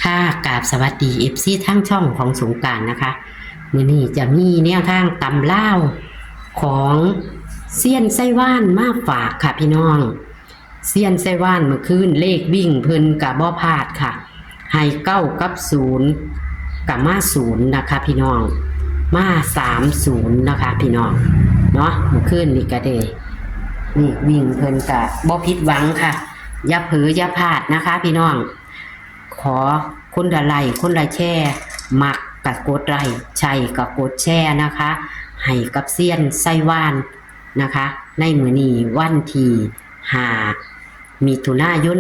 ค่ะกราบสวัสดีFCทั้งช่องของสงกรานต์นะคะมื้อนี้จะมีแนวทางตำล่าวของเซียนไส้ว่านมาฝากค่ะพี่น้องเซียนไส้ว่านเมื่อคืนเลขวิ่งเพิ่นกะบ่พลาดค่ะให้9กับ0กับมา0นะคะพี่น้องมา30นะคะพี่น้องเนาะเมื่อคืนนี่ก็ได้นี่วิ่งเพิ่นกะบ่ผิดหวังค่ะอย่าเผลออย่าพลาดนะคะพี่น้องขอคนละไลค์คนละแชร์มักกับกดไลค์ใช่กับกดแชร์นะคะให้กับเซียนไส้ว่านนะคะในมื้อนี้วันที่5มิถุนายน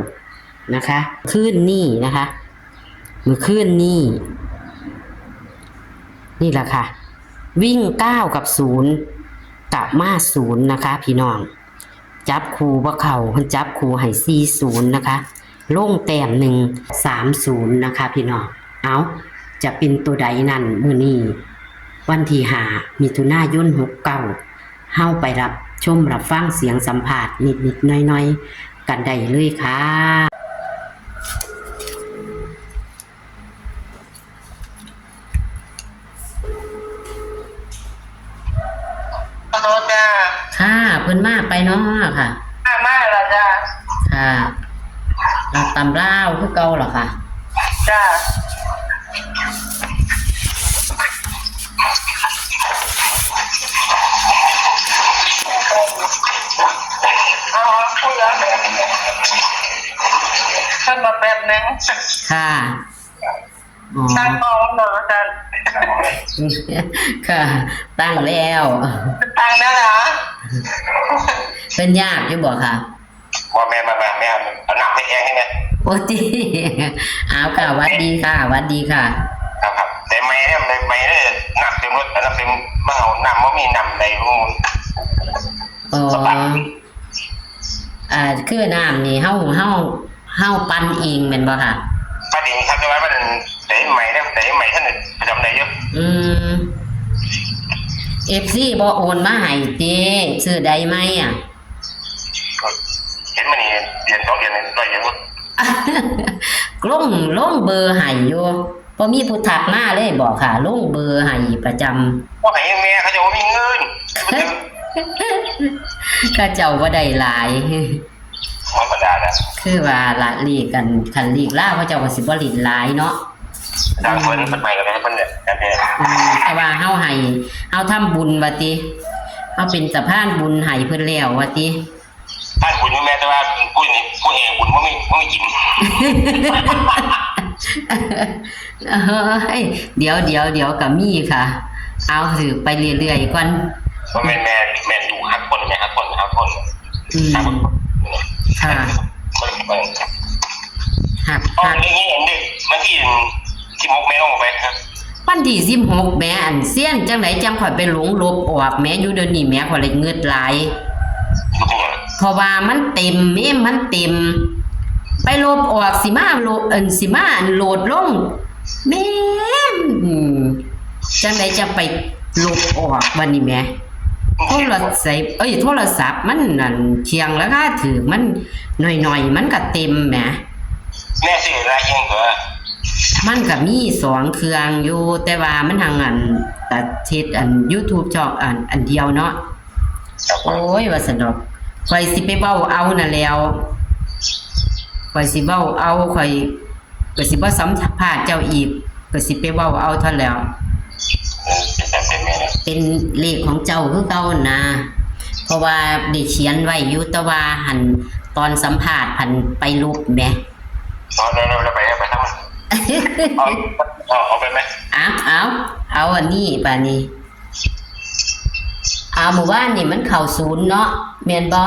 69นะคะคืนนี้นะคะมื้อคืนนี้นี่แหละค่ะวิ่ง9กับ0กับมา0นะคะพี่น้องจับคู่บ่เข้าเพิ่นจับคู่ให้40นะคะลงแต้ม130นะคะพี่น้องเอาจะเป็นตัวใดนั่นมื้อนี้วันที่5มิถุนายน69เฮาไปรับชมรับฟังเสียงสัมภาษณ์นิดๆหน่อยๆกันได้เลยค่ะขอโทษจ้าค่ะเพิ่นมาไปเนาะค่ะมาแล้วจ้าค่ะเราตำราคือเก่าเหรอค่ะจ้าเอาคุยแล้วขึ้นมาแป๊บนึงค่ะตั้งกองหน่อยจ้าค่ะตั้งแล้วตั้งแล้วเหรอเป็นยากอยู่บ่ค่ะว่าแม่เอาหนักไปเองให้แม่โอ้จีเอาค่ะวัดดีค่ะวัดดีค่ะครับแต่ไม่เนี่ยหนักเต็มรถหนักเต็มมาเอานำว่ามีนำในรูมอ๋อคือน้ำนี่เฮาปั่นเองแม่นบ่ค่ะปั่นเองครับแต่ว่ามันได้ใหม่ท่านประจำได้เยอะFC บ่โอนมาให้ติซื้อได้ไหมอ่ะเห็นมันนี่เดือน2 เดือนได้เยอะลงเบอร์ให้อยู่บ่มีผู้ทักมาเลยบอกค่ะลงเบอร์ให้ประจำว่าให้แม่เขาจะว่ามีเงินก็เจ้าบ่ได้หลายธรรมดานะคือว่าละลีกกันคันลีกลาวเขาเจ้าก็สิบ่ลิ้นหลายเนาะดังเพิ่นใหม่กันเพิ่นเนี่ยแต่ว่าเฮาให้เฮาทำบุญว่าติเฮาเป็นสะพานบุญให้เพิ่นแล้วว่าติท่านบุญแม่แต่ว่าผู้เองบุญบ่มีกินเดี๋ยวก็มีค่ะเอาถือไปเรื่อยๆก่อนบ่แม่ดูฮักคนค่ะฮักนี่มันที่16แม่ลงไปครับวันที่16แม่อันเซียนจังได๋จังข่อยไปหลงลบออกแม่อยู่เดี๋ยวนี้แม่ข่อยเลยเงือดหลายเพราะว่ามันเต็มมันเต็มไปลบออกสิมาโหลดโหลดลงแม่จังได๋จะไปลบออกบัดนี้แม่โทรศัพท์มันนั่นเคียงแล้วก็ถือมันหน่อยมันก็เต็มแม่ซื้ออะไรเองก็มันก็มี2เครื่องอยู่แต่ว่ามันทางอันตัดเฮ็ดอัน YouTube ช่องอันเดียวเนาะโอ้ยว่าสนุกข่อยสิไปเว้าเอานั่นแล้วข่อยสิเว้าเอาข่อยก็สิบ่สัมภาษณ์เจ้าอีกก็สิไปเว้าเอาเท่าแล้วเป็นเลขของเจ้าคือเก่านะเพราะว่าได้เขียนไว้อยู่แต่ว่าหันตอนสัมภาษณ์พันไปลบแหมเราไปทำเอาไปไหมเอาอันนี้ป่านี้หมู่บ้านนี่มันเข้า0เนาะแม่นบ่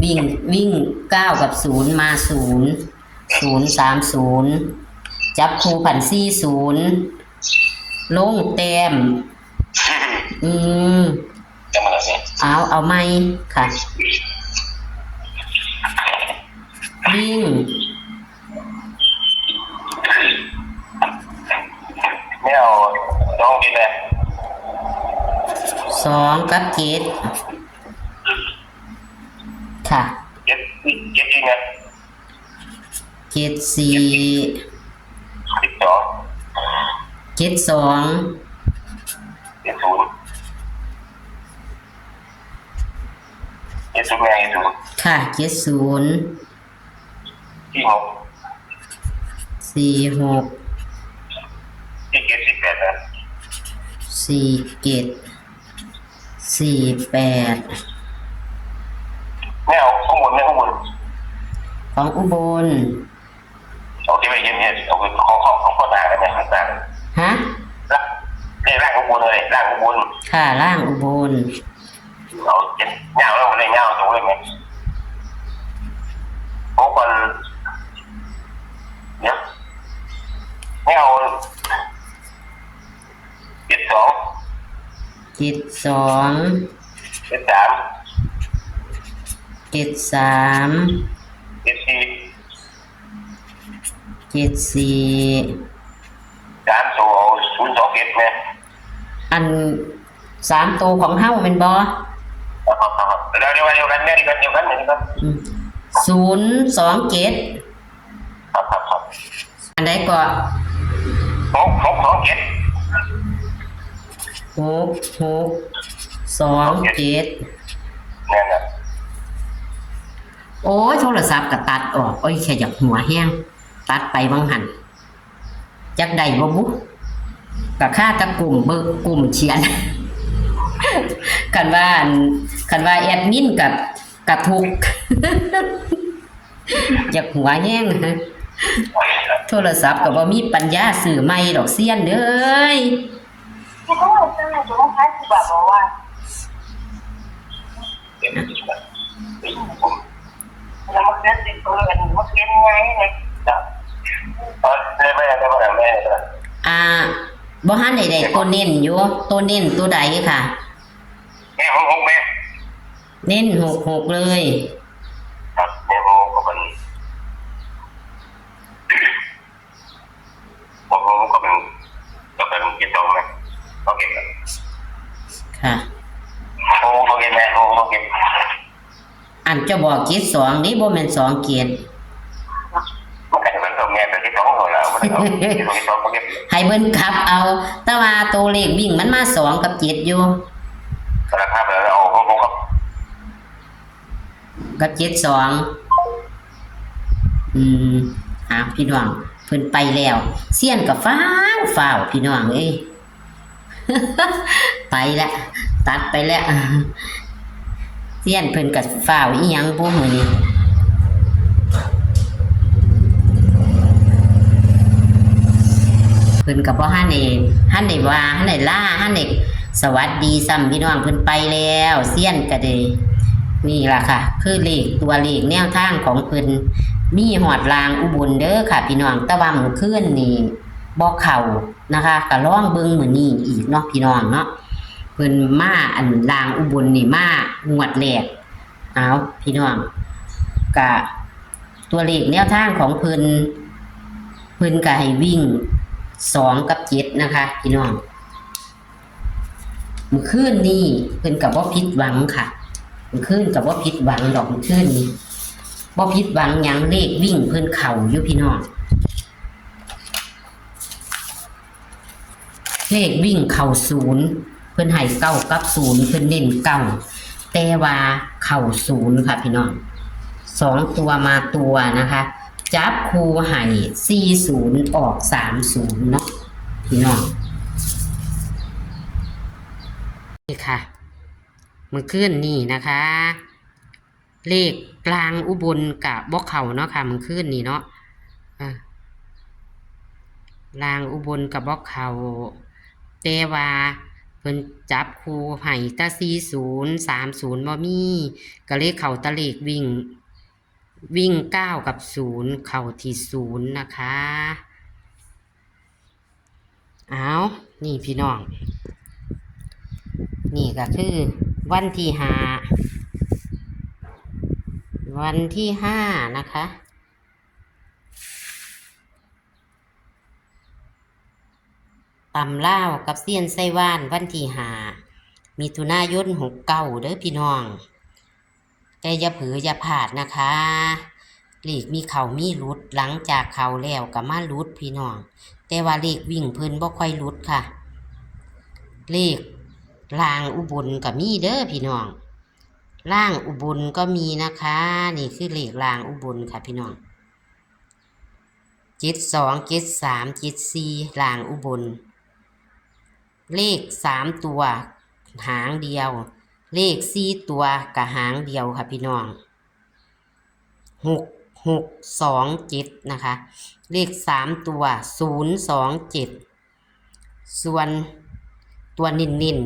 วิ่ง9กับ0มา030จับคู่พัน40ลงแต้มเอาไหมค่ะวิ่งไม่เอาต้องกินเลย2กับ7ค่ะเก็บจริงนะ 74 12 72 70 70แม่70ค่ะ70ที่6 46ที่7ที่8นะ 47 48แม่เอาข้างบนแม่ข้างบน ของอุบล เอาที่ไปเย็นเนี่ยเอาไปของข้อหนาได้ไหมข้างหน้า ฮะ ล่างนี่ล่างข้างบนเลยล่างข้างบน ค่ะล่างอุบล เอาเจ็ดเงาแล้วมันเลยเงาตรงเลยไหมเพราะคนเนี่ยไม่เอา72 72 73 73 74 74 3ตัว027เนี่ย อัน3ตัวของเฮาเป็นบ่ เดี๋ยวกันเนี่ยเดียวกันครับ 027อันใดก็ 627 6627เนี่ยนะ โอ้ยโทรศัพท์ก็ตัดออกโอ้ยแค่อยากหัวแห้งตัดไปบางหันจักได้บ่บุก็ค่าแตะกลุ่มเบิกกลุ่มเขียน คันว่าแอดมินกับทุกข์ อยากหัวแห้ง โทรศัพท์ก็บ่มีปัญญาซื้อใหม่ดอกเสียนเด้ย ที่เขาบอกจะให้ตัวคล้ายคือแบบว่าเรามาเกิดติดตัวกันมาเกิดไงเนี่ย แม่แม่ บ่ทันได้ตัวเน้นอยู่ตัวเน้นตัวใดค่ะ แม่ของแม่ เน้น66เลย ครับแม่ของก็เป็นกินตรงไหมโอเค ค่ะ โอเคแม่โอเค อันจะบอกเกรด2นี่บ่แม่น2เกรด มันก็จะเป็นตรงแม่แต่ที่2แล้วมันเอาที่2โอเค ให้เบิ่นขับเอา แต่ว่าตัวเลขวิ่งมันมา2กับ7อยู่ สารภาพแล้วเอาของครับ กับ72พี่น้องเพิ่นไปแล้วเสี้ยนก็ฟ้าวพี่น้องเอ้ย ไปแล้วตัดไปแล้วเสี้ยนเพิ่นก็ฟ้าวอีหยังบ่มื้อนี้เพิ่นก็บ่ทันได้ว่าทันได้ลาทันได้สวัสดีซ้ำพี่น้องเพิ่นไปแล้วเสี้ยนก็ได้นี่ล่ะค่ะคือเลขตัวเลขแนวทางของเพิ่นมีหอดรางอุบลเด้อค่ะพี่น้องแต่ว่ามื้อคืนนี่บ่เข้านะคะก็ลองเบิ่งมื้อนี้อีกเนาะพี่น้องเนาะเพิ่นมาอันรางอุบลนี่มางวดแรกเอาพี่น้องก็ตัวเลขแนวทางของเพิ่นก็ให้วิ่ง2กับ7นะคะพี่น้องมื้อคืนนี้เพิ่นก็บ่ผิดหวังค่ะมื้อคืนก็บ่ผิดหวังดอกมื้อคืนนี้บ่ผิดหวังหยังเลขวิ่งเพิ่นเข้าอยู่พี่น้องเลขวิ่งเข้า0เพิ่นให้9กับ0เพิ่นเน้น9แต่ว่าเข้า0ค่ะพี่น้อง2ตัวมาตัวนะคะจับคู่ให้40ออก30เนาะพี่น้องนี่ค่ะมื้อคืนนี้นะคะเลขกลางอุบลกับบ่เข้าเนาะค่ะมื้อคืนนี้เนาะลางอุบลกับบ่เข้าแต่ว่าเพิ่นจับคู่ให้แต่40 30บ่มีก็เลยเข้าแตะเลขวิ่ง9กับ0เข้าที่0นะคะเอานี่พี่น้องนี่ก็คือวันที่5นะคะตำลาวกับเซียนไส้ว่านวันที่5มิถุนายน69เด้อพี่น้องแต่อย่าเผลออย่าพลาดนะคะ เลขมีเขามีหลุดหลังจากเขาแล้วก็มาหลุดพี่น้องแต่ว่าเลขวิ่งเพิ่นบ่ค่อยหลุดค่ะเลขล่างอุบลก็มีเด้อพี่น้องล่างอุบลก็มีนะคะนี่คือเลขล่างอุบลค่ะพี่น้อง72 73 74ล่างอุบลเลข3ตัวหางเดียวเลข4ตัวก็หางเดียวค่ะพี่น้อง6627นะคะเลข3ตัว027ส่วนตัวนิ่น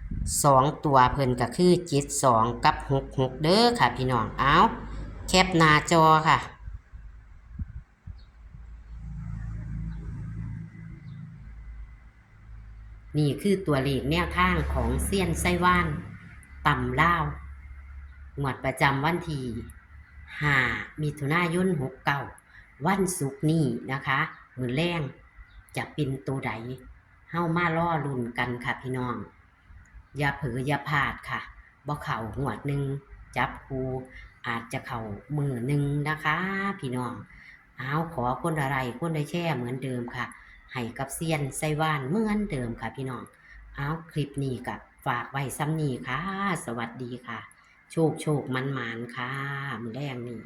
2ตัวเพิ่นก็คือ72กับ66เด้อค่ะพี่น้องเอาแคปหน้าจอค่ะนี่คือตัวเลขแนวทางของเซียนไส้ว่านต่ำล่าวงวดประจำวันที่5 มิถุนายน 69วันศุกร์นี้นะคะมื้อแลงจะเป็นตัวใดเฮามาล่อลุ้นกันค่ะพี่น้องอย่าเผลออย่าพลาดค่ะบ่เข้างวดหนึ่งจับคู่อาจจะเข้ามือหนึ่งนะคะพี่น้องเอาขอคนอะไรคนใดแช่เหมือนเดิมค่ะให้กับเซียนไส้ว่านเหมือนเดิมค่ะพี่น้องเอาคลิปนี้ก็ฝากไว้ซ้ำนี้ค่ะสวัสดีค่ะโชคมันค่ะมื้อแรงนี้